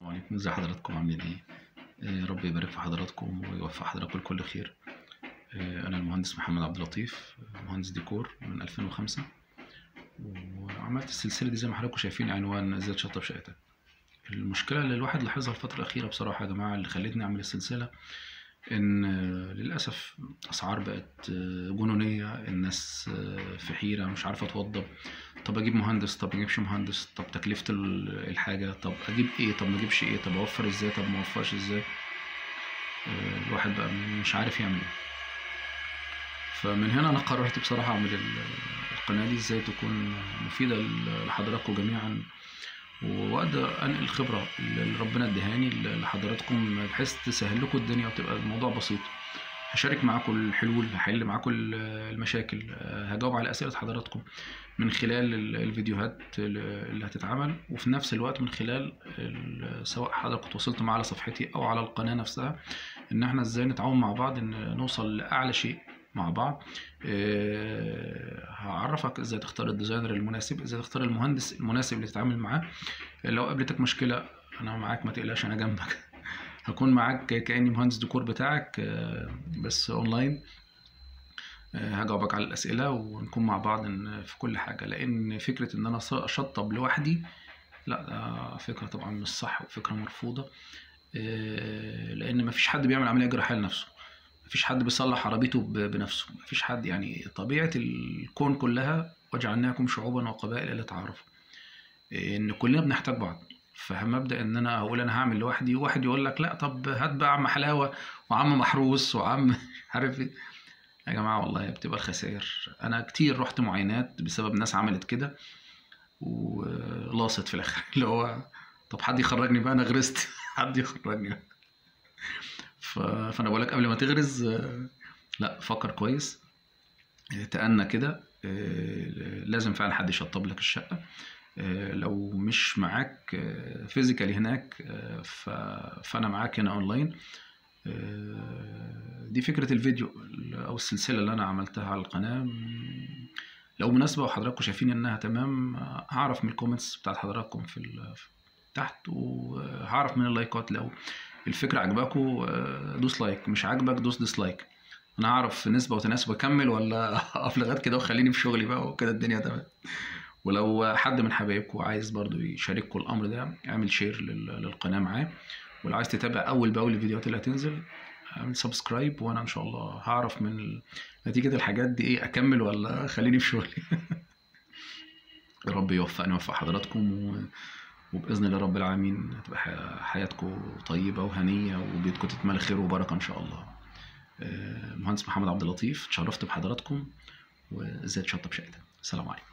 وعليكم، ازي حضراتكم عاملين ايه؟ رب يبارك في حضراتكم ويوفق حضراتكم لكل خير. انا المهندس محمد عبد اللطيف، مهندس ديكور من 2005، وعملت السلسله دي زي ما حضراتكم شايفين، عنوان ازاي تشطب شقتك. المشكله اللي الواحد لاحظها الفتره الاخيره بصراحه يا جماعه، اللي خلتني اعمل السلسله، ان للاسف اسعار بقت جنونيه. الناس في حيره، مش عارفه توضب. طب اجيب مهندس، طب ما اجيبش مهندس، طب تكلفه الحاجه، طب اجيب ايه، طب ما اجيبش ايه، طب اوفر ازاي، طب ما اوفرش ازاي. الواحد بقى مش عارف يعمل ايه. فمن هنا انا قررت بصراحه اعمل القناه دي ازاي تكون مفيده لحضراتكم جميعا، واقدر انقل الخبره اللي ربنا ادهاني لحضراتكم، بحيث تسهل لكم الدنيا وتبقى الموضوع بسيط. هشارك معاكم الحلول، هحل معاكم المشاكل، هجاوب على اسئله حضراتكم من خلال الفيديوهات اللي هتتعمل، وفي نفس الوقت من خلال سواء حضرتك تواصلت معايا على صفحتي او على القناه نفسها، ان احنا ازاي نتعاون مع بعض، ان نوصل لاعلى شيء مع بعض. هعرفك ازاي تختار الديزاينر المناسب، ازاي تختار المهندس المناسب اللي تتعامل معاه. لو قابلتك مشكله انا معاك، ما تقلقش، انا جنبك. هكون معاك كاني مهندس ديكور بتاعك، بس اونلاين. هجاوبك على الاسئله ونكون مع بعض في كل حاجه، لان فكره ان انا اشطب لوحدي، لا، فكره طبعا مش صح وفكره مرفوضه. لان مفيش حد بيعمل عمليه جراحيه لنفسه، مفيش حد بيصلح عربيته بنفسه، مفيش حد. يعني طبيعه الكون كلها وجعلناكم شعوبا وقبائل لتعارفوا، ان كلنا بنحتاج بعض. فمبدا ان انا اقول انا هعمل لوحدي، وواحد يقول لك لا، طب هات بقى عم حلاوه وعم محروس وعم عارف ايه. يا جماعه والله بتبقى الخسائر. انا كتير رحت معاينات بسبب ناس عملت كده ولاصت في الاخر. اللي هو طب حد يخرجني بقى، انا غرست. حد يخرجني. فانا بقول لك قبل ما تغرز، لا، فكر كويس، تأنى كده. لازم فعلا حد يشطب لك الشقة. لو مش معاك فيزيكالي هناك، فأنا معاك هنا أونلاين. دي فكرة الفيديو أو السلسلة اللي أنا عملتها على القناة. لو مناسبة وحضراتكم شايفين إنها تمام، هعرف من الكومنتس بتاعت حضراتكم تحت، وهعرف من اللايكات. لو الفكرة عجباكم دوس لايك، مش عاجبك دوس ديسلايك. انا هعرف نسبة وتناسب اكمل ولا اقف لغايه كده وخليني في شغلي بقى وكده الدنيا تمام. ولو حد من حبايبكم عايز برضو يشارككم الامر ده، اعمل شير للقناه معاه. ولو عايز تتابع اول باول الفيديوهات اللي هتنزل، اعمل سبسكرايب، وانا ان شاء الله هعرف من نتيجه الحاجات دي ايه، اكمل ولا خليني في شغلي. يا رب يوفقني ويوفق حضراتكم، وباذن الله رب العالمين تبقى حياتكم طيبه وهنيه، وبيتكم تتملى خير وبركه ان شاء الله. مهندس محمد عبد اللطيف، اتشرفت بحضراتكم، وازاي تشطب شقتك. السلام عليكم.